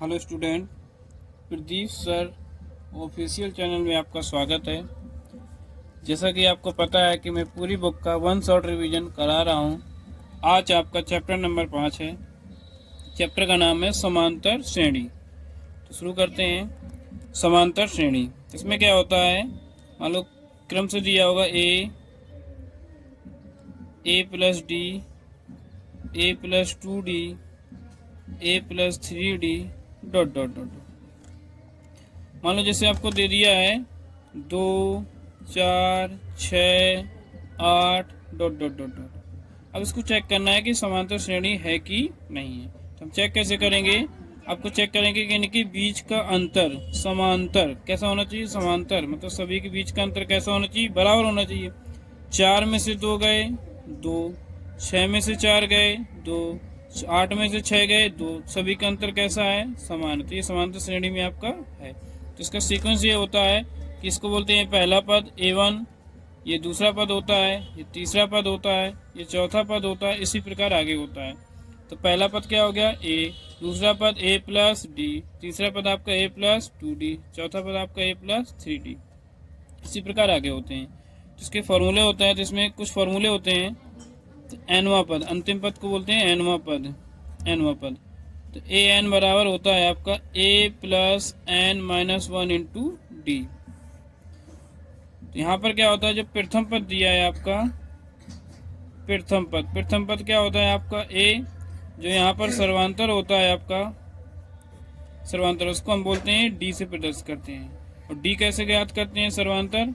Hello student, Pradeep sir official channel में आपका स्वागत है। जैसा कि आपको पता है कि मैं पूरी बुक का वन शॉट रिवीजन करा रहा हूँ। आज आपका चैप्टर नंबर 5 है। चैप्टर का नाम है समांतर श्रेणी। तो शुरू करते हैं। समांतर श्रेणी, इसमें क्या होता है, मान लो क्रम से दिया होगा A plus D, A plus 2D, A plus 3D dot dot dot. मान लो जैसे आपको दे दिया है 2, 4, 6, 8 डॉट डॉट डॉट डॉट। अब इसको चेक करना है कि समांतर श्रेणी है कि नहीं है। तो हम चेक कैसे करेंगे, आपको चेक करेंगे कि इनके बीच का अंतर समांतर कैसा होना चाहिए। समांतर मतलब सभी के बीच का अंतर कैसा होना चाहिए, बराबर होना चाहिए। 4 में से 2 गए 2, 6 में से 4 गए 2, 8 में से 6 गए 2, सभी का अंतर कैसा है, समान। तो ये समांतर श्रेणी में आपका है। तो इसका सीक्वेंस ये होता है कि इसको बोलते हैं पहला पद A1, ये दूसरा पद होता है, ये तीसरा पद होता है, ये चौथा पद होता है, इसी प्रकार आगे होता है। तो पहला पद क्या हो गया A, दूसरा पद A प्लस D, तीसरा पद आपका A प्लस 2D, चौथा पद आपका A प्लस 3D, इसी प्रकार आगे होते हैं। तो इसके फॉर्मूले होते हैं, तो इसमें कुछ फॉर्मूले होते हैं। तो एनवा पद, अंतिम पद को बोलते हैं एनवा पद, एनवा पद। तो ए एन बराबर होता है आपका A plus N minus 1 into D. तो यहाँ पर क्या होता है, जो प्रथम पद दिया है आपका, प्रथम पद क्या होता है आपका ए, जो यहाँ पर सर्वांतर होता है आपका, सर्वांतर उसको हम बोलते हैं डी से प्रदर्शित करते हैं। और डी कैसे ज्ञात करते हैं, सर्वांतर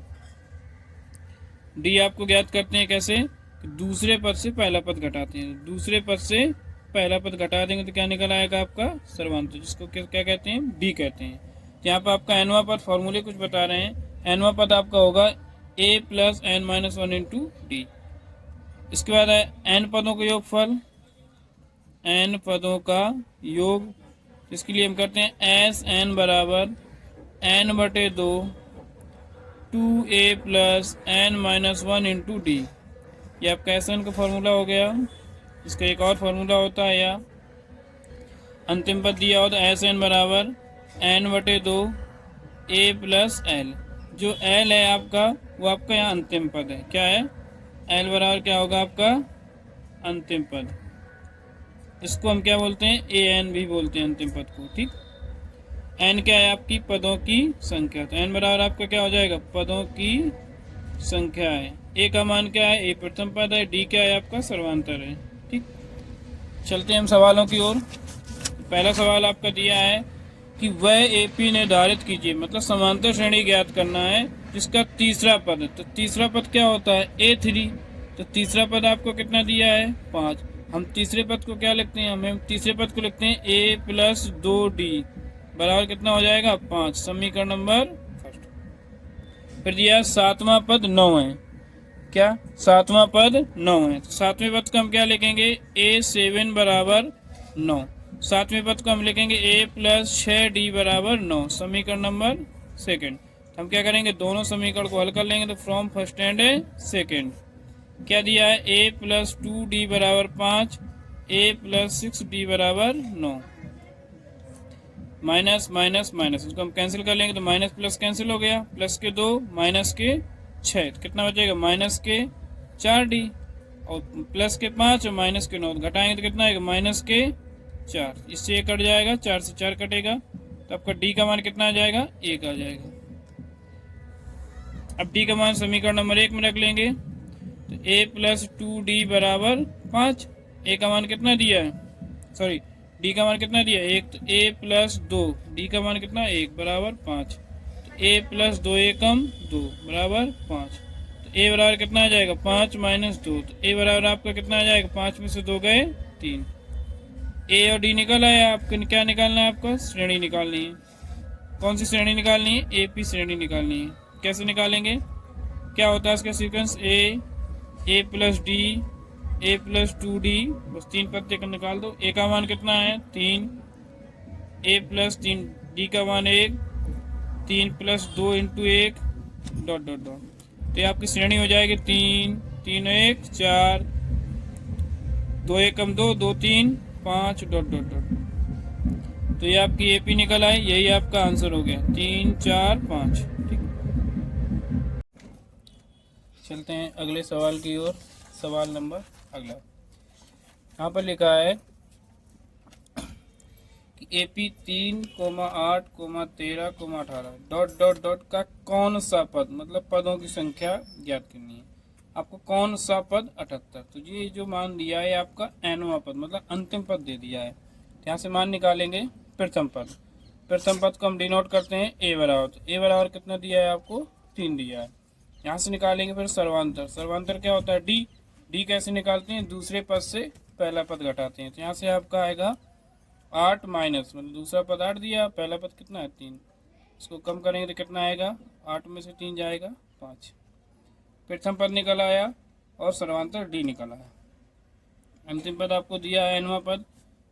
डी आपको ज्ञात करते हैं कैसे, दूसरे पद से पहला पद घटाते हैं। दूसरे पद से पहला पद घटा देंगे तो क्या निकल आएगा आपका सर्वांतर, जिसको क्या कहते हैं, डी कहते हैं। तो यहाँ पर आपका एनवा पद फॉर्मूले कुछ बता रहे हैं। एनवा पद आपका होगा A plus N minus 1 into D. इसके बाद है एन पदों का योगफल, एन पदों का योग। इसके लिए हम करते हैं एस एन बराबर एन बटे 2 2a plus N minus 1 into D. ये आपका एस एन का फॉर्मूला हो गया। इसका एक और फार्मूला होता है, या अंतिम पद दिया हो तो एस एन बराबर एन बटे 2 ए प्लस एल। जो एल है आपका वो आपका यहाँ अंतिम पद है। क्या है, एल बराबर क्या होगा आपका अंतिम पद। इसको हम क्या बोलते हैं, ए एन भी बोलते हैं अंतिम पद को। ठीक, एन क्या है आपकी पदों की संख्या। तो एन बराबर आपका क्या हो जाएगा, पदों की संख्या है। ए का मान क्या है, ए प्रथम पद है, डी क्या है आपका सर्वांतर है। ठीक, चलते हैं हम सवालों की ओर। पहला सवाल आपका दिया है कि वह एपी निर्धारित कीजिए, मतलब समांतर श्रेणी ज्ञात करना है जिसका तीसरा पद है। तो तीसरा पद क्या होता है, A3। तो तीसरा पद आपको कितना दिया है, 5। हम तीसरे पद को क्या लिखते हैं, हमें तीसरे पद को लिखते हैं A प्लस 2D बराबर कितना हो जाएगा 5, समीकरण नंबर फर्स्ट। फिर दिया सातवां पद 9 है। क्या, सातवां पद 9 है। तो सातवें पद को हम क्या लिखेंगे, A7 बराबर 9। सातवें पद को हम लिखेंगे A प्लस 6D बराबर 9, समीकरण नंबर सेकंड। तो हम क्या करेंगे, दोनों समीकरण को हल कर लेंगे। तो फ्रॉम फर्स्ट एंड सेकंड क्या दिया है, A प्लस 2D बराबर 5, A प्लस 6D बराबर 9। माइनस माइनस माइनस, उसको हम कैंसिल कर लेंगे। तो माइनस प्लस कैंसिल हो गया, प्लस के 2 माइनस के 6, तो कितना बचेगा, माइनस के 4D और प्लस के 5 और माइनस के 9, घटाएंगे तो कितना आएगा, माइनस के 4। इससे 1 कट जाएगा, 4 से 4 कटेगा, तो आपका डी का मान कितना आ जाएगा, 1 आ जाएगा। अब डी का मान समीकरण नंबर 1 में रख लेंगे। तो a प्लस 2D बराबर 5, ए का मान कितना दिया है, सॉरी डी का मान कितना दिया है 1। तो a प्लस 2, डी का मान कितना 1 बराबर 5। a प्लस 2 एकम 2 बराबर 5। तो a बराबर कितना आ जाएगा, 5 माइनस 2। तो a बराबर आपका कितना आ जाएगा, 5 में से 2 गए 3। a और d निकल आया। आपको क्या निकालना है, आपको श्रेणी निकालनी है। कौन सी श्रेणी निकालनी है, AP श्रेणी निकालनी है। कैसे निकालेंगे, क्या होता है इसका sequence, a plus d, a plus 2D, बस 3 पद देकर निकाल दो। a का मान कितना है 3, a प्लस 3, d का मान 1, 3 plus 2 into 1 dot dot dot. तो ये आपकी श्रेणी हो जाएगी 3 3 1 4, 2 एकम 2 2 3 5 डॉट डॉट डॉट। तो ये आपकी एपी निकल आई, यही आपका आंसर हो गया 3 4 5। ठीक, चलते हैं अगले सवाल की ओर। सवाल नंबर अगला यहाँ पर लिखा है कि एपी 3,8,13,18 डॉट डॉट डॉट का कौन सा पद, मतलब पदों की संख्या ज्ञात करनी है आपको। कौन सा पद 78। तो ये जो मान दिया है आपका एनवा पद, मतलब अंतिम पद दे दिया है। यहाँ से मान निकालेंगे प्रथम पद। प्रथम पद को हम डिनोट करते हैं ए बराबर। तो ए बराबर कितना दिया है आपको, 3 दिया है। यहाँ से निकालेंगे फिर सर्वांतर। सर्वांतर क्या होता है, डी। डी कैसे निकालते हैं, दूसरे पद से पहला पद घटाते हैं। तो यहाँ से आपका आएगा 8 माइनस, मतलब दूसरा पद 8 दिया, पहला पद कितना है 3। इसको कम करेंगे तो कितना आएगा, 8 में से 3 जाएगा 5। प्रथम पद निकल आया और सर्वांतर डी निकल आया। अंतिम पद आपको दिया है एनवा पद,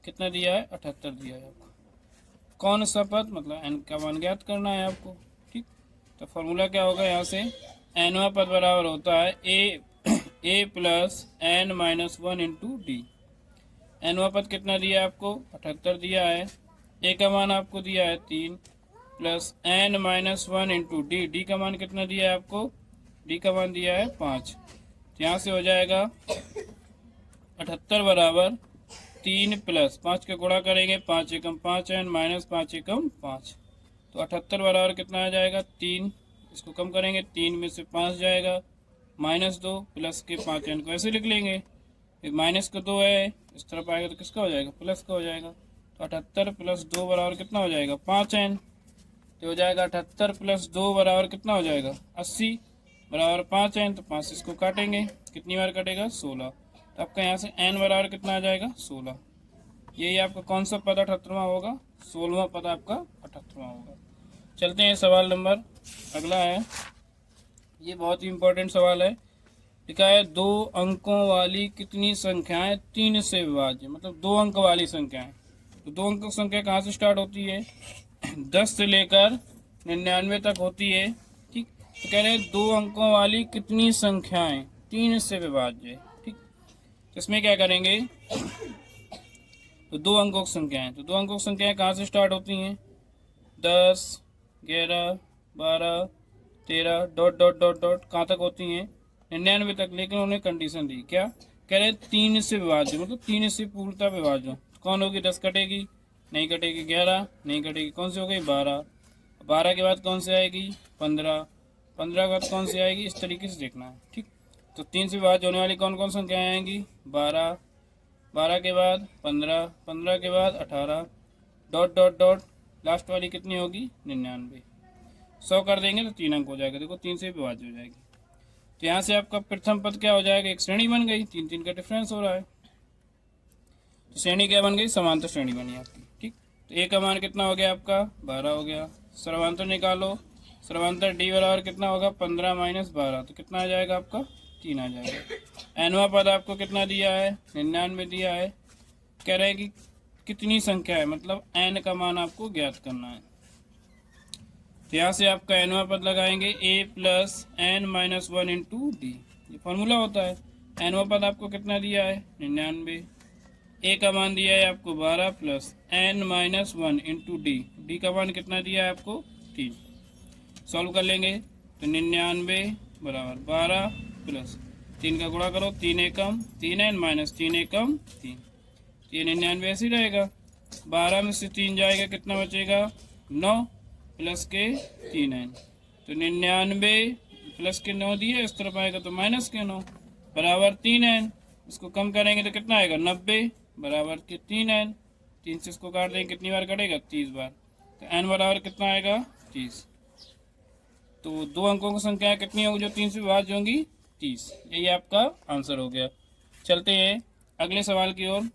कितना दिया है 78 दिया है आपको। कौन सा पद, मतलब एन का मान ज्ञात करना है आपको। ठीक, तो फॉर्मूला क्या होगा, यहाँ से एनवा पद बराबर होता है A plus N minus 1 into D. एनवा पद कितना दिया है आपको, 78 दिया है। ए का मान आपको दिया है 3 plus N minus 1 into D. D का मान कितना दिया है आपको, डी का मान दिया है 5। तो यहाँ से हो जाएगा 78 बराबर 3 प्लस 5 के गुणा करेंगे, 5 एकम 5 एन माइनस 5 एकम 5। तो 78 बराबर कितना आ जाएगा 3। इसको कम करेंगे, 3 में से 5 जाएगा, माइनस 2 प्लस के 5 एन को ऐसे लिख लेंगे। फिर माइनस का 2 है, इस तरफ आएगा तो किसका हो जाएगा, प्लस का हो जाएगा। तो 78 प्लस 2 बराबर कितना हो जाएगा 5 एन। तो हो जाएगा 78 प्लस 2 बराबर कितना हो जाएगा 80 बराबर 5 एन। तो 5 से इसको काटेंगे, कितनी बार कटेगा 16। तो आपका यहाँ से एन बराबर कितना आ जाएगा 16। यही आपका कौन सा पद 78वां होगा, 16वां पद आपका 78वां होगा। चलते हैं सवाल नंबर अगला है। ये बहुत ही इंपॉर्टेंट सवाल है। लिखा है 2 अंकों वाली कितनी संख्याएं 3 से विभाज्य, मतलब 2 अंक वाली संख्याएं। तो 2 अंक संख्या कहाँ से स्टार्ट होती है, 10 से लेकर 99 तक होती है। ठीक, तो कह रहे हैं 2 अंकों वाली कितनी संख्याएं 3 से विभाज्य। ठीक, तो इसमें क्या करेंगे, तो 2 अंकों की संख्याएं, तो 2 अंकों की संख्याएं कहाँ से स्टार्ट होती हैं, 10 11 12 13 डॉट डॉट डॉट डॉट कहाँ तक होती हैं 99 तक। लेकिन उन्होंने कंडीशन दी, क्या कह रहे हैं 3 से विभाज्य, मतलब 3 से पूर्णतः विभाज्य। कौन होगी, 10 कटेगी नहीं कटेगी, 11 नहीं कटेगी, कौन सी हो गई 12, 12 के बाद कौन सी आएगी 15, 15 के बाद कौन सी आएगी, इस तरीके से देखना है। ठीक, तो 3 से विभाज्य होने वाली कौन कौन संख्याएं आएंगी, 12, 12 के बाद 15, 15 के बाद 18 डॉट डॉट डॉट लास्ट वाली कितनी होगी 99। 100 कर देंगे तो 3 अंक हो जाएगा। देखो 3 से विभाज्य हो जाएगी। तो यहाँ से आपका प्रथम पद क्या हो जाएगा, एक श्रेणी बन गई, 3 3 का डिफरेंस हो रहा है। तो श्रेणी क्या बन गई, समांतर श्रेणी बनी आपकी। ठीक, तो ए का मान कितना हो गया आपका 12 हो गया। सर्वांतर निकालो, सर्वांतर डी बराबर कितना होगा 15 माइनस 12, तो कितना आ जाएगा आपका 3 आ जाएगा। एनवा पद आपको कितना दिया है 99 दिया है। कह रहे हैं कि कितनी संख्या है, मतलब एन का मान आपको ज्ञात करना है। तो यहाँ से आपका एनवा पद लगाएंगे A plus N minus 1 into D, ये फॉर्मूला होता है। एनवा पद आपको कितना दिया है 99, ए का मान दिया है आपको 12 plus N minus 1 into D, D का मान कितना दिया है आपको 3। सॉल्व कर लेंगे तो 99 बराबर 12 प्लस 3 का गुणा करो, 3 एकम 3 एन माइनस 3 एकम 3, ये 99 ऐसे ही रहेगा। 12 में से 3 जाएगा, कितना बचेगा 9 प्लस के 3 एन। तो 99 प्लस के 9 दिए, इस तरफ आएगा तो माइनस के 9 बराबर 3 एन। इसको कम करेंगे तो कितना आएगा 90 बराबर के 3 एन। 3 से इसको काट देंगे, कितनी बार कटेगा 30 बार। तो एन बराबर कितना आएगा 30। तो 2 अंकों की संख्या कितनी होगी जो 3 से विभाज्य होंगी 30। यही आपका आंसर हो गया। चलते हैं अगले सवाल की ओर।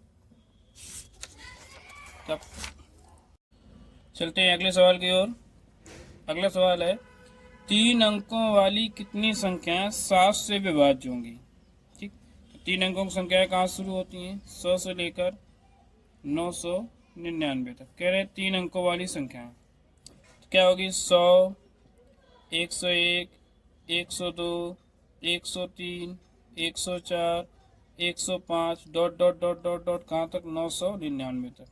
चलते हैं अगले सवाल की ओर। अगला सवाल है 3 अंकों वाली कितनी संख्याएं 7 से विभाज्य होंगी। ठीक, तो 3 अंकों की संख्याएं कहाँ शुरू होती हैं, 100 से लेकर 999 तक। कह रहे हैं 3 अंकों वाली संख्याएं, तो क्या होगी 100 101 102 103 104 105 dot dot dot dot dot कहाँ तक 999 तक।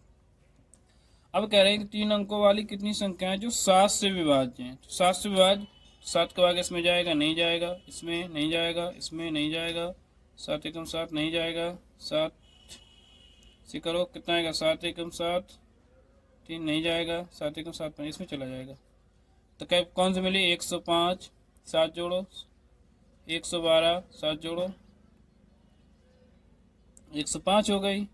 अब कह रहे हैं कि 3 अंकों वाली कितनी संख्या है जो 7 से विभाज्य है। तो 7 से विभाज्य, 7 के आगे इसमें जाएगा, नहीं जाएगा, इसमें नहीं जाएगा, इसमें नहीं जाएगा, 7 एकम 7 नहीं जाएगा, 7 से करो कितना आएगा, 7 एकम 7, 3 नहीं जाएगा, 7 एकम 7 इसमें चला जाएगा। तो क्या कौन सी मिली, 105, 7 जोड़ो, 112, 7 जोड़ो, 105 हो गई,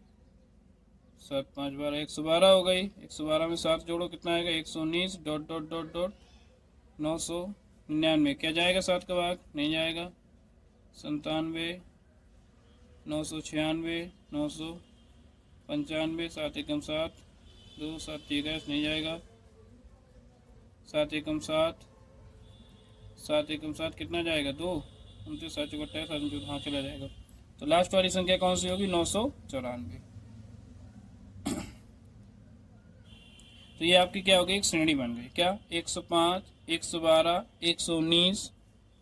7 5 12, 112 हो गई, 112 में 7 जोड़ो कितना आएगा, 119 डॉट डॉट डॉट डॉट 999, क्या जाएगा 7 का भाग, नहीं जाएगा, 97, 996, 995, 7 एकम 7, 2 7 23, नहीं जाएगा, 7 एकम 7, 7 एकम 7 कितना जाएगा, 2 29 7 28 7, हाँ चला जाएगा। तो लास्ट वाली संख्या कौन सी होगी, 994। तो ये आपकी क्या हो गई, एक श्रेणी बन गई, क्या 105, 112, 119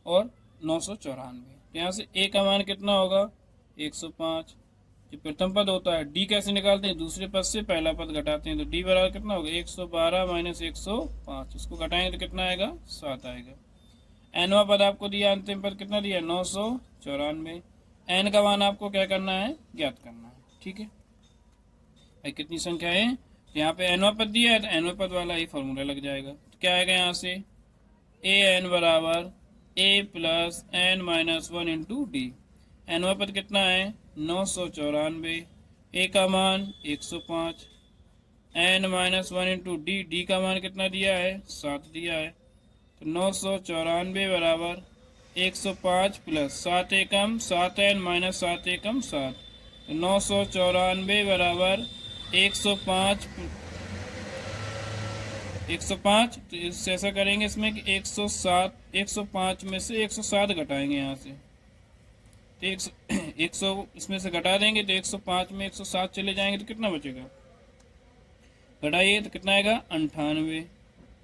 और 994। यहाँ से ए का मान कितना होगा, 105। जो प्रथम पद होता है, डी कैसे निकालते हैं, दूसरे पद से पहला पद घटाते हैं। तो डी बराबर कितना होगा, 112 माइनस 105, इसको घटाएंगे तो कितना आएगा, 7 आएगा। एनवा पद आपको दिया, अंतिम पद कितना दिया, 994। एन का मान आपको क्या करना है, ज्ञात करना है। ठीक है भाई, कितनी संख्या है, यहाँ पे एनवा पद दिया है तो एनवा पद वाला ही फॉर्मूला लग जाएगा। तो क्या आएगा यहाँ से, ए एन बराबर A plus N minus 1 into D. एनवा पद कितना है, 994, ए का मान 105, N minus 1 into D, D का मान कितना दिया है, 7 दिया है। तो 994 बराबर 105 प्लस 7 एकम 7 एन माइनस 7 एकम 7। तो 994 बराबर 105, 105। तो इससे ऐसा करेंगे इसमें कि 107, 105 में से 107 घटाएंगे यहाँ से, तो 100 इसमें से घटा देंगे तो 105 में 107 चले जाएंगे तो कितना बचेगा, घटाइए तो कितना आएगा, 98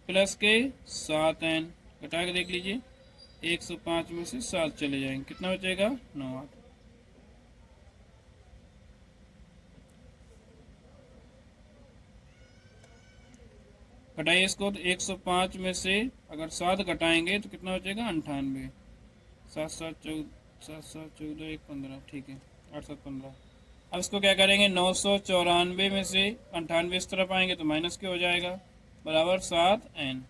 प्लस के 7 एन, घटा के देख लीजिए, 105 में से 7 चले जाएंगे, कितना बचेगा, 9। घटाइए इसको, तो 105 में से अगर 7 घटाएंगे तो कितना बचेगा, 98, 7 7 14 1 15, ठीक है, 8 7 15। अब इसको क्या करेंगे, 994 में से 98 इस तरफ आएंगे तो माइनस के हो जाएगा, बराबर 7 एन।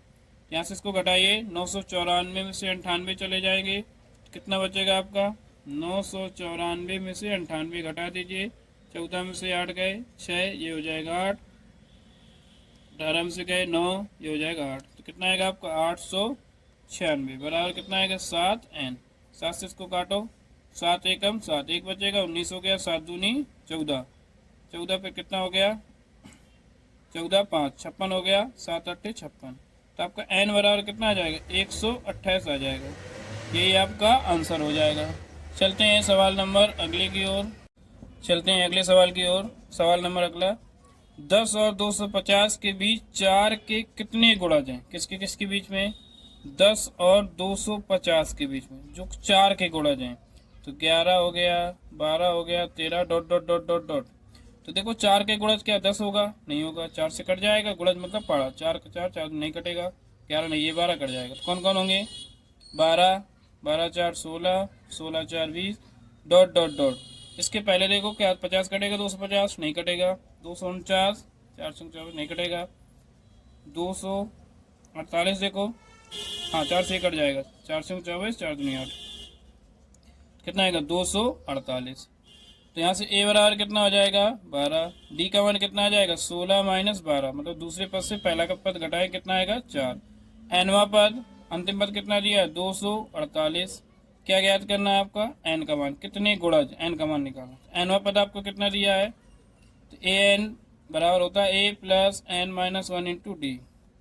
यहाँ से इसको घटाइए, 994 में से 98 चले जाएंगे तो कितना बचेगा आपका, 994 में से 98 घटा दीजिए, 14 में से 8 गए 6, ये हो जाएगा 8, 18 में से गए 9, ये हो जाएगा 8। तो कितना आएगा आपका, 896 बराबर कितना आएगा, 7 एन। 7 से इसको काटो, 7 एकम 7, 1 बचेगा, 19 हो गया, 7 दूनी 14, 14 पे कितना हो गया, 14 5 56 हो गया, 7 8 56। तो आपका एन बराबर कितना आ जाएगा, 128 आ जाएगा। यही आपका आंसर हो जाएगा। चलते हैं सवाल नंबर अगले की ओर, चलते हैं अगले सवाल की ओर। सवाल नंबर अगला, 10 और 250 के बीच 4 के कितने गुणज हैं, किसके किसके बीच में, 10 और 250 के बीच में जो 4 के गुणज हैं। तो 11 हो गया, 12 हो गया, 13 dot dot dot dot dot. तो देखो 4 के गुणज क्या 10 होगा, नहीं होगा, 4 से कट जाएगा, गुणज मतलब पड़ा, 4 का 4 4 नहीं कटेगा, 11 नहीं, ये 12 कट जाएगा। तो कौन कौन होंगे, 12 12 4 16, 16 4 20 डॉट डॉट डॉट। इसके पहले देखो क्या 50 कटेगा, 250 नहीं कटेगा, 249 424 नहीं कटेगा, 248 देखो, हाँ 4 से कट जाएगा, 424 4 दूनी 8, कितना आएगा, 248। तो यहाँ से ए बराबर कितना हो जाएगा, 12। डी का मान कितना आ जाएगा, 16 माइनस 12, मतलब दूसरे पद से पहला का पद घटाए कितना आएगा, 4। एनवा पद, अंतिम पद कितना दिया है, 248। क्या ज्ञात करना है आपका, एन का मान, कितने गुणज, एन का मान निकालना। एनवा पद आपको कितना दिया है, तो ए एन बराबर होता है A plus N minus 1 into D.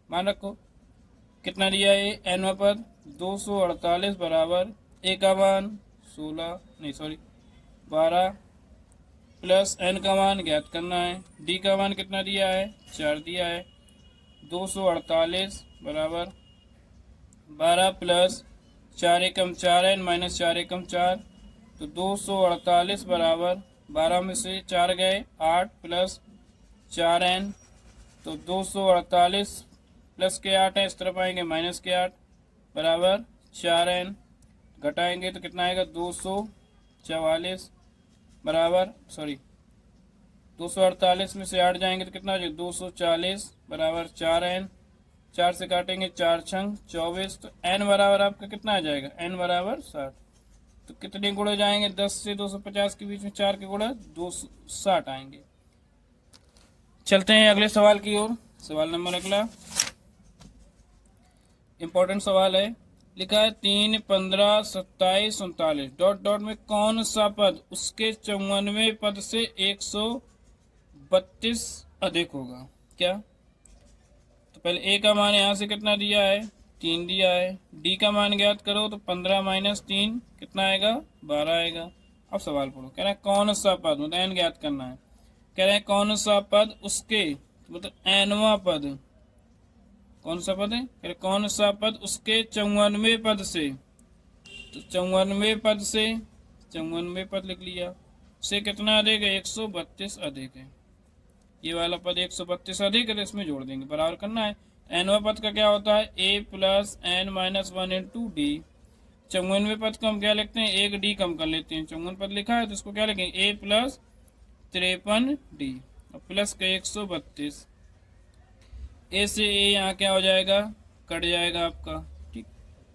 मान रखो कितना दिया है एनवा पद, 248 बराबर ए का मान 16 नहीं सॉरी 12 प्लस एन का मान ज्ञात करना है। डी का मान कितना दिया है, 4 दिया है। 248 बराबर 12 प्लस 4 एकम 4 एन माइनस 4 एकम 4। तो 248 बराबर 12 में से 4 गए 8 प्लस 4 एन। तो 248 प्लस के 8 है, इस तरफ आएंगे माइनस के 8 बराबर 4n, घटाएंगे तो कितना आएगा 244 बराबर 248 में से 8 जाएंगे तो कितना हो जाएगा 240 बराबर 4n, 4 से काटेंगे 4 छंग 24, तो n बराबर आपका कितना आ जाएगा, n बराबर 60। तो कितने गुणे जाएंगे 10 से 250 के बीच में 4 के गुणे 260 आएंगे। चलते हैं अगले सवाल की ओर। सवाल नंबर अगला इंपॉर्टेंट सवाल है, लिखा है 3, 15, 27, 39 डॉट डॉट में कौन सा पद उसके 54वें पद से 132 अधिक होगा। क्या? तो पहले ए का मान यहाँ से कितना दिया है, 3 दिया है। डी का मान ज्ञात करो तो 15 माइनस 3 कितना आएगा, 12 आएगा। अब सवाल पढ़ो, कह रहे हैं कौन सा पद, मतलब एन ज्ञात करना है। कह रहे हैं कौन सा पद उसके, मतलब एनवा पद, कौन सा पद है, कह रहे कौन सा पद उसके 54वें पद से, तो 54वें पद से, 54वें पद लिख लिया, से कितना अधिक है, 132 अधिक है। ये वाला पद 132 अधिक है तो इसमें जोड़ देंगे, बराबर करना है। एनवा पद का क्या होता है, A plus N minus 1 into D. 54वें पद को हम क्या लिखते हैं, एक डी कम कर लेते हैं। 54 पद लिखा है तो इसको क्या लिखेंगे, ए प्लस 53 डी और प्लस का 132। ए से ए यहाँ क्या हो जाएगा, कट जाएगा आपका, ठीक।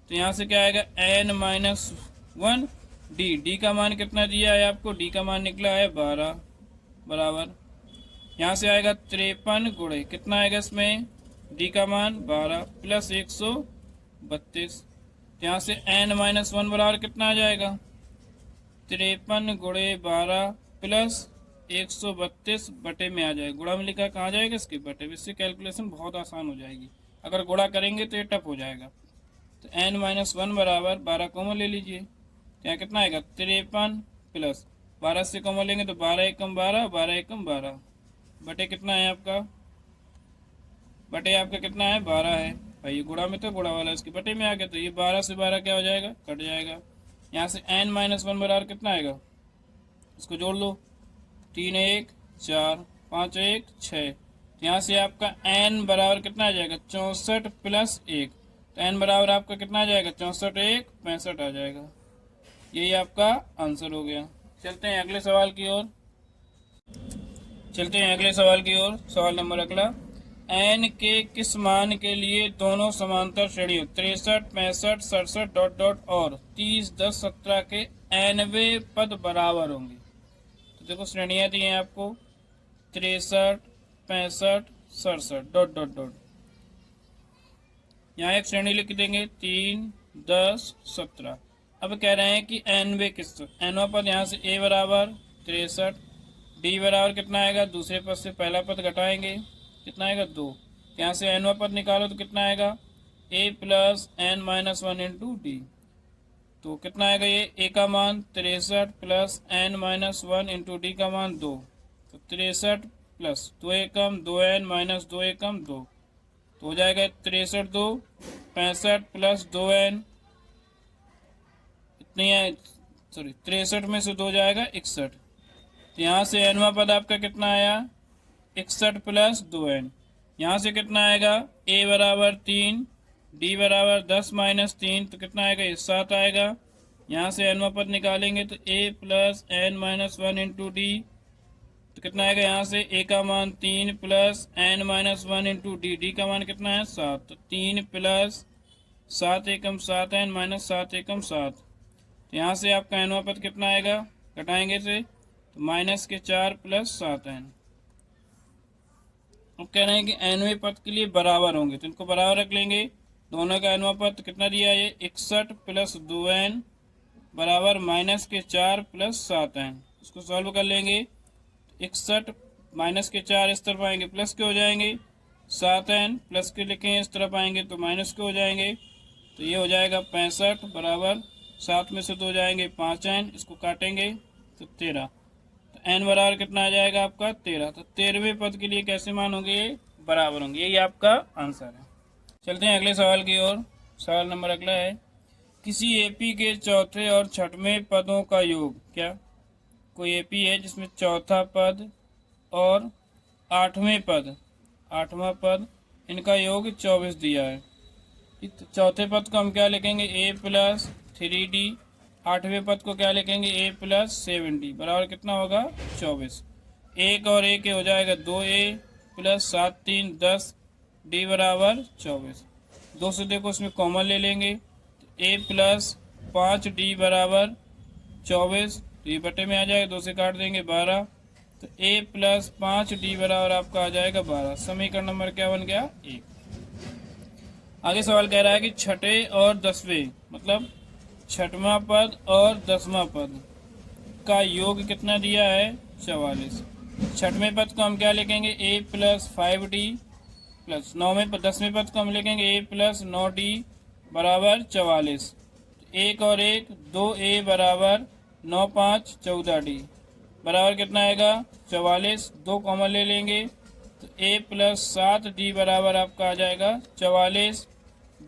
तो यहाँ से क्या आएगा, एन माइनस 1 डी। डी का मान कितना दिया है आपको, डी का मान निकला है 12 बराबर, यहाँ से आएगा 53 गुणे कितना आएगा इसमें, डी का मान 12 प्लस 132। यहाँ से एन माइनस 1 बराबर कितना आ जाएगा, 53 गुणे 12 प्लस 132 बटे में आ जाएगा। गुणा में लिखा कहाँ जाएगा, इसके बटे में। इससे कैलकुलेशन बहुत आसान हो जाएगी, अगर गुणा करेंगे तो ये टफ हो जाएगा। तो एन माइनस 1 बराबर 12 कॉमन ले लीजिए, तो यहाँ कितना आएगा 53 प्लस 12 से कॉमन लेंगे तो 12 एकम 12, 12 एकम 12 बटे कितना है आपका, बटे आपका कितना है 12 है भाई, ये गुणा में तो गुणा वाला इसके बटे में आ गया, तो ये 12 से 12 क्या हो जाएगा, कट जाएगा। यहाँ से एन माइनस 1 बराबर कितना आएगा, इसको जोड़ लो, 3 1 4 5 1 6। यहाँ से आपका एन बराबर कितना आ जाएगा, 64 प्लस 1, तो एन बराबर आपका कितना आ जाएगा, 64 1 65 आ जाएगा। यही आपका आंसर हो गया। चलते हैं अगले सवाल की ओर, सवाल नंबर अगला, एन के किस मान के लिए दोनों समांतर श्रेणियों 63, 65, 67 डॉट डॉट और 30, 10, 17 के एनवे पद बराबर होंगे। तो देखो श्रेणियां दी हैं आपको 63, 65, 67 डॉट डॉट डॉट। यहाँ एक श्रेणी लिख देंगे 3, 10, 17। अब कह रहे हैं कि एनवे किस, एनवा पद यहाँ से ए बराबर 63, डी बराबर कितना आएगा, दूसरे पद से पहला पद घटाएंगे कितना आएगा 2। यहाँ से एनवा पद निकालो तो कितना आएगा, A plus N minus 1 into D. तो कितना आएगा, ये ए का मान 63 plus N minus 1 into D का मान 2, तो 63 प्लस 2 एकम 2n माइनस 2 एकम 2, तो हो जाएगा 63 2 65 प्लस 2n, इतनी है, 63 में से 2 जाएगा 61। तो यहाँ से एनवा पद आपका कितना आया, 61 प्लस 2n। यहाँ से कितना आएगा, ए बराबर 3, डी बराबर 10 माइनस 3, तो कितना आएगा, ये 7 आएगा। यहाँ से एनवा पद निकालेंगे तो A plus N minus 1 into D, तो कितना आएगा, यहाँ से ए का मान 3 plus N minus 1 into D, D का मान कितना है 7, तो 3 प्लस 7 एकम 7 एन माइनस 7 एकम 7। तो यहाँ से आपका एनवा पद कितना आएगा, घटाएंगे से तो माइनस के 4 प्लस 7 एन। अब कह रहे हैं कि एनवे पद के लिए बराबर होंगे, तो इनको बराबर रख लेंगे। दोनों का एनवा पद कितना दिया है, ये 61 प्लस 2n बराबर माइनस के 4 प्लस 7n। इसको सॉल्व कर लेंगे, 61 माइनस के 4 इस तरफ आएंगे प्लस के हो जाएंगे, 7n प्लस के लिखेंगे इस तरफ आएंगे तो माइनस के हो जाएंगे, तो ये हो जाएगा 65 बराबर 7 में से 2 जाएंगे 5n, इसको काटेंगे तो 13। तो n बराबर कितना आ जाएगा आपका 13। तो 13वें पद के लिए कैसे मान होंगे, बराबर होंगे। यही आपका आंसर है। चलते हैं अगले सवाल की ओर। सवाल नंबर अगला है, किसी एपी के चौथे और छठवें पदों का योग। क्या कोई एपी है जिसमें चौथा पद और 8वें पद 8वां पद, इनका योग 24 दिया है। तो चौथे पद को हम क्या लिखेंगे, a प्लस 3d। 8वें पद को क्या लिखेंगे, a प्लस 7d बराबर कितना होगा 24। एक और एक हो जाएगा 2a प्लस 7 3 10 d बराबर 24। 2 से देखो इसमें कॉमन ले लेंगे, तो a प्लस 5d बराबर 24, तो ये बटे में आ जाएगा, 2 से काट देंगे 12, तो a प्लस 5d बराबर आपका आ जाएगा 12। समीकरण नंबर क्या बन गया, 1। आगे सवाल कह रहा है कि छठे और 10वें मतलब छठवां पद और 10वां पद का योग कितना दिया है, 44। छठवें पद को हम क्या लिखेंगे, a प्लस 5d प्लस 10वें पद को हम लिखेंगे a प्लस 9d बराबर 44। एक और एक 2a बराबर 9 5 14d बराबर कितना आएगा 44। 2 कॉमन ले लेंगे, तो a प्लस 7d बराबर आपका आ जाएगा 44।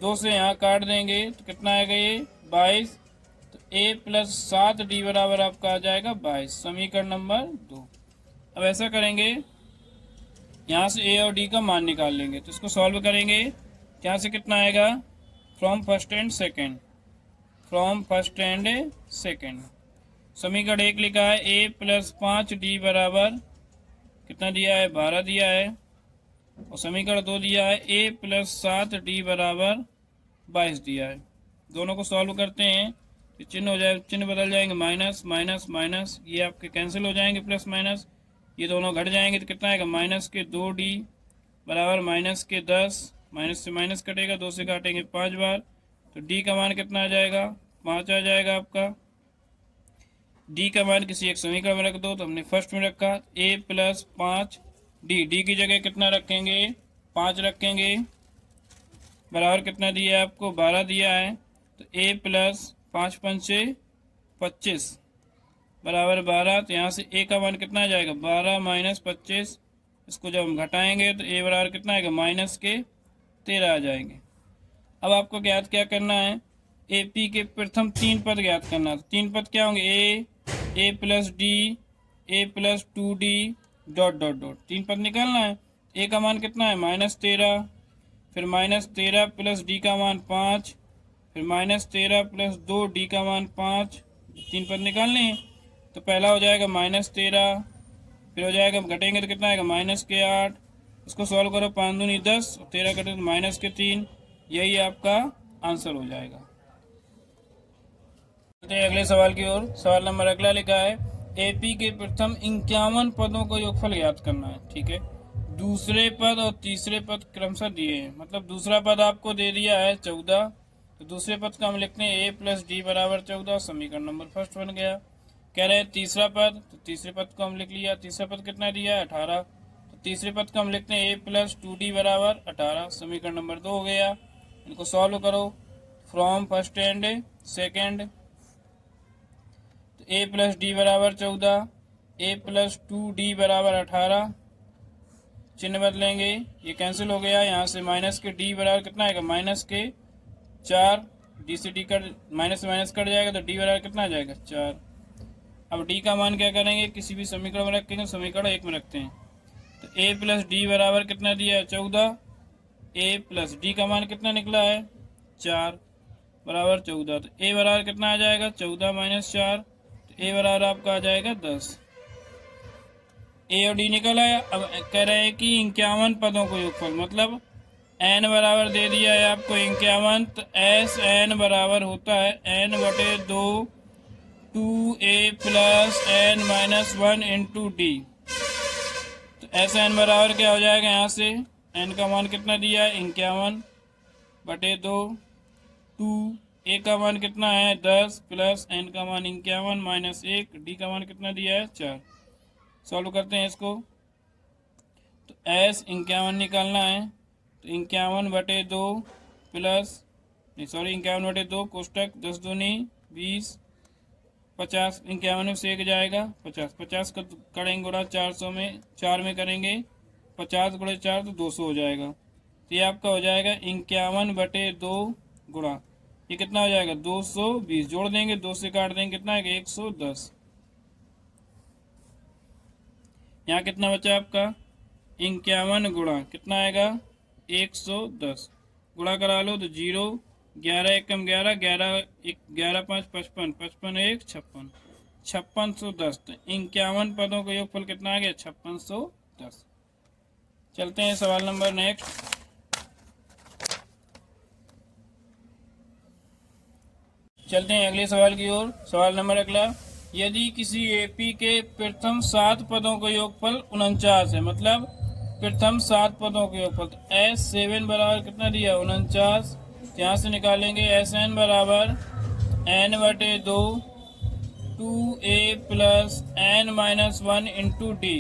2 से यहाँ काट देंगे तो कितना आएगा ये 22, तो a प्लस 7d बराबर आपका आ जाएगा 22। समीकरण नंबर 2। अब ऐसा करेंगे, यहाँ से a और d का मान निकाल लेंगे, तो इसको सॉल्व करेंगे। यहाँ से कितना आएगा, from first and second, from first and second. समीकरण 1 लिखा है a प्लस 5d बराबर कितना दिया है, 12 दिया है, और समीकरण 2 दिया है a प्लस 7d बराबर 22 दिया है। दोनों को सॉल्व करते हैं, तो चिन्ह हो जाए, चिन्ह बदल जाएंगे, माइनस माइनस माइनस, ये आपके कैंसिल हो जाएंगे, प्लस माइनस ये दोनों घट जाएंगे, तो कितना आएगा माइनस के 2d बराबर माइनस के 10, माइनस से माइनस कटेगा, 2 से काटेंगे 5 बार, तो d का मान कितना आ जाएगा 5 आ जाएगा आपका। d का मान किसी एक समीकरण में रख दो, तो हमने फर्स्ट में रखा a प्लस 5d की जगह कितना रखेंगे 5 रखेंगे, बराबर कितना दिया है आपको 12 दिया है, तो a प्लस 5 पंचे 25 बराबर 12, तो यहाँ से a का मान कितना आ जाएगा 12 माइनस 25, इसको जब हम घटाएंगे तो a बराबर कितना आएगा माइनस के 13 आ जाएंगे। अब आपको ज्ञात क्या करना है, AP के प्रथम 3 पद ज्ञात करना है। 3 पद क्या होंगे, a plus d, a plus 2d dot dot dot, 3 पद निकालना है। a का मान कितना है माइनस 13, फिर माइनस 13 प्लस d का मान 5, फिर माइनस 13 प्लस 2d का मान 5, 3 पद निकालने हैं। तो पहला हो जाएगा माइनस 13, फिर हो जाएगा घटेंगे तो कितना आएगा माइनस के 8, इसको सॉल्व करो 5 दूनी 10, 13 कटे तो माइनस के 3, यही आपका आंसर हो जाएगा। अगले सवाल की ओर। सवाल नंबर अगला लिखा है AP के प्रथम 51 पदों को योगफल ज्ञात करना है। ठीक है, दूसरे पद और तीसरे पद क्रमशः दिए हैं, मतलब दूसरा पद आपको दे दिया है 14, तो दूसरे पद का हम लिखते हैं a प्लस डी बराबर 14। समीकरण नंबर फर्स्ट बन गया। कह रहे हैं तीसरा पद, तो तीसरे पद को हम लिख लिया। तीसरा पद कितना दिया है 18, तो तीसरे पद को हम लिखते हैं a प्लस 2d बराबर 18। समीकरण नंबर 2 हो गया। इनको सॉल्व करो फ्रॉम फर्स्ट एंड सेकेंड, तो a प्लस डी बराबर 14, a प्लस 2d बराबर 18, चिन्ह बदलेंगे, ये कैंसिल हो गया। यहाँ से माइनस के d बराबर कितना आएगा माइनस के 4, d से d कट, माइनस से माइनस कट जाएगा, तो d बराबर कितना आ जाएगा 4। अब d का मान क्या करेंगे, किसी भी समीकरण में रखेंगे, समीकरण 1 में रखते हैं। तो a प्लस डी बराबर कितना दिया है 14, a प्लस डी का मान कितना निकला है 4 बराबर 14, तो a बराबर कितना आ जाएगा 14 माइनस 4, तो a बराबर आपका आ जाएगा 10। a और d निकल आया। अब कह रहे हैं कि 51 पदों को योगफल, मतलब n बराबर दे दिया है आपको 51, तो एस n बराबर होता है n बटे 2 2a plus n minus 1 into D. तो एस n बराबर क्या हो जाएगा, यहाँ से n का मान कितना दिया है 51 बटे 2, 2a का मान कितना है 10 प्लस n का मान 51 माइनस 1, d का मान कितना दिया है 4। सॉल्व करते हैं इसको, तो एस 51 निकालना है, तो 51 बटे 2 प्लस 51 बटे 2 कोष्टक 10 दूनी 20, 50, 51 में से 1 जाएगा 50, 50 का करेंगे गुणा 400 में, 4 में करेंगे 50 गुणे 4 तो 200 हो जाएगा। तो ये आपका हो जाएगा 51 बटे 2 गुणा, ये कितना हो जाएगा 220, जोड़ देंगे 2 से काट देंगे कितना है 110। यहाँ कितना बचा आपका 51 गुणा कितना आएगा 110, गुणा करा लो तो 0, 11 एकम 11, 11 11 5 55, 55 1 56, 5610। तो 51 पदों का योगफल कितना आ गया 5610। चलते हैं सवाल नंबर नेक्स्ट। चलते हैं अगले सवाल की ओर। सवाल नंबर अगला, यदि किसी एपी के प्रथम 7 पदों का योगफल 49 है, मतलब प्रथम 7 पदों का योगफल, तो S7 बराबर कितना दिया 49, यहाँ से निकालेंगे SN बराबर N/2 2A plus N-1 into D.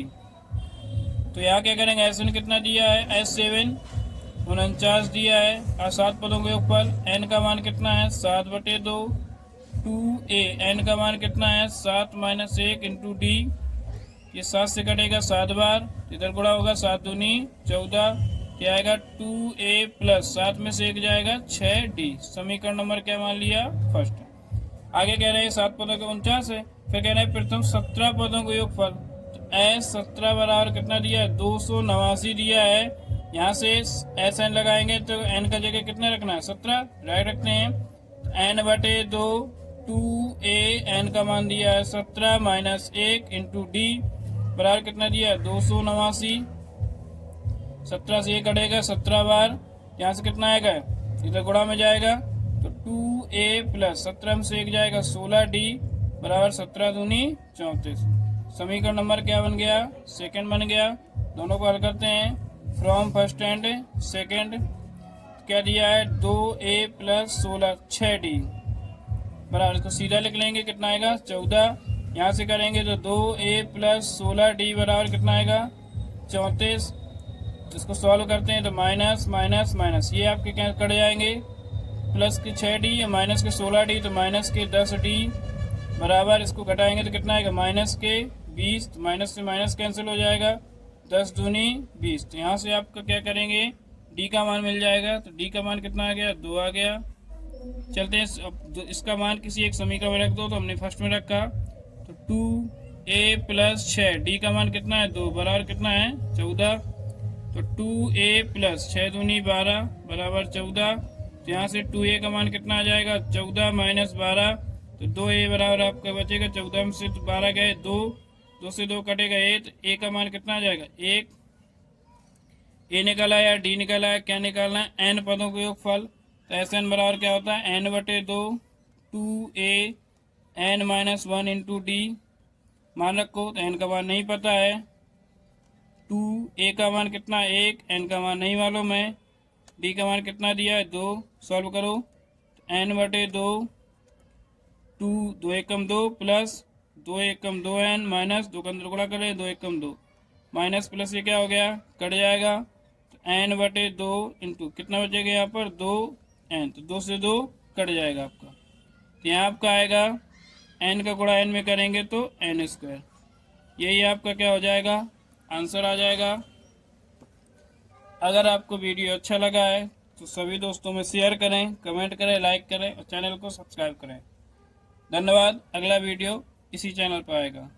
तो यहाँ क्या करेंगे, SN कितना दिया है S7 49 दिया है और 7 पदों के योगफल, N का मान कितना है 7/2 2A, N का मान कितना है 7 - 1 इंटू डी। ये 7 से कटेगा 7 बार, इधर गुणा होगा 7 दूनी 14, क्या आएगा 2A प्लस 7 में से 1 जाएगा 6D। समीकरण नंबर क्या मान लिया फर्स्ट। आगे कह रहे हैं 7 पदों के 49 है, फिर कह रहे हैं प्रथम 17 पदों को योगफल, तो S17 बराबर कितना दिया है 289 दिया है। यहाँ से SN लगाएंगे तो N का जगह कितना रखना है 17, राइट रखते हैं। N/2 2A, N का मान दिया है 17 माइनस 1 इंटू डी बराबर कितना दिया है 289। 17 से 1 कटेगा 17 बार, यहाँ से कितना आएगा इधर गुणा में जाएगा, तो 2A प्लस 17 में से 1 जाएगा 16D बराबर 17 दूनी 34। समीकरण नंबर क्या बन गया सेकंड बन गया। दोनों को हल करते हैं, फ्रॉम फर्स्ट एंड सेकंड क्या दिया है 2A प्लस 16 6D बराबर, इसको सीधा लिख लेंगे कितना आएगा 14। यहाँ से करेंगे तो 2A प्लस 16D बराबर कितना आएगा 34। तो इसको सॉल्व करते हैं तो माइनस माइनस माइनस, ये आपके क्या कट जाएंगे, प्लस के 6D या माइनस के 16D, तो माइनस के 10D बराबर, इसको घटाएंगे तो कितना आएगा माइनस के 20, तो माइनस से माइनस कैंसिल हो जाएगा, 10 दूनी 20। तो यहाँ से आपका क्या करेंगे D का मान मिल जाएगा, तो D का मान कितना आ गया 2 आ गया। चलते हैं अब इसका मान किसी एक समीकरण में रख दो, तो हमने फर्स्ट में रखा, तो 2A प्लस 6 D का मान कितना है 2 बराबर कितना है 14, तो 2A प्लस 6 दूनी 12 बराबर 14। तो यहाँ से 2A का मान कितना आ जाएगा 14 माइनस 12, तो 2A बराबर आपका बचेगा 14 में से 12 गए 2, 2 से 2 कटेगा 1, तो A का मान कितना आ जाएगा 1। A निकाला या D निकाला है, क्या निकालना है N पदों के योगफल, तो SN बराबर क्या होता है N/2 2A N-1 into D. मान रखो, तो N का मान नहीं पता है, 2A का मान कितना 1, N का मान नहीं मालूम है, D का मान कितना दिया है 2। सॉल्व करो, N/2 2 एकम 2 प्लस 2 एकम 2N माइनस 2 का अंदर गुणा करें 2 एकम 2 माइनस प्लस, ये क्या हो गया कट जाएगा, तो N/2 इंटू कितना बचेगा यहाँ पर 2N, तो 2 से 2 कट जाएगा आपका, तो यहाँ आपका आएगा N का गुणा N में करेंगे तो N²। यही आपका क्या हो जाएगा आंसर आ जाएगा। अगर आपको वीडियो अच्छा लगा है तो सभी दोस्तों में शेयर करें, कमेंट करें, लाइक करें और चैनल को सब्सक्राइब करें। धन्यवाद। अगला वीडियो इसी चैनल पर आएगा।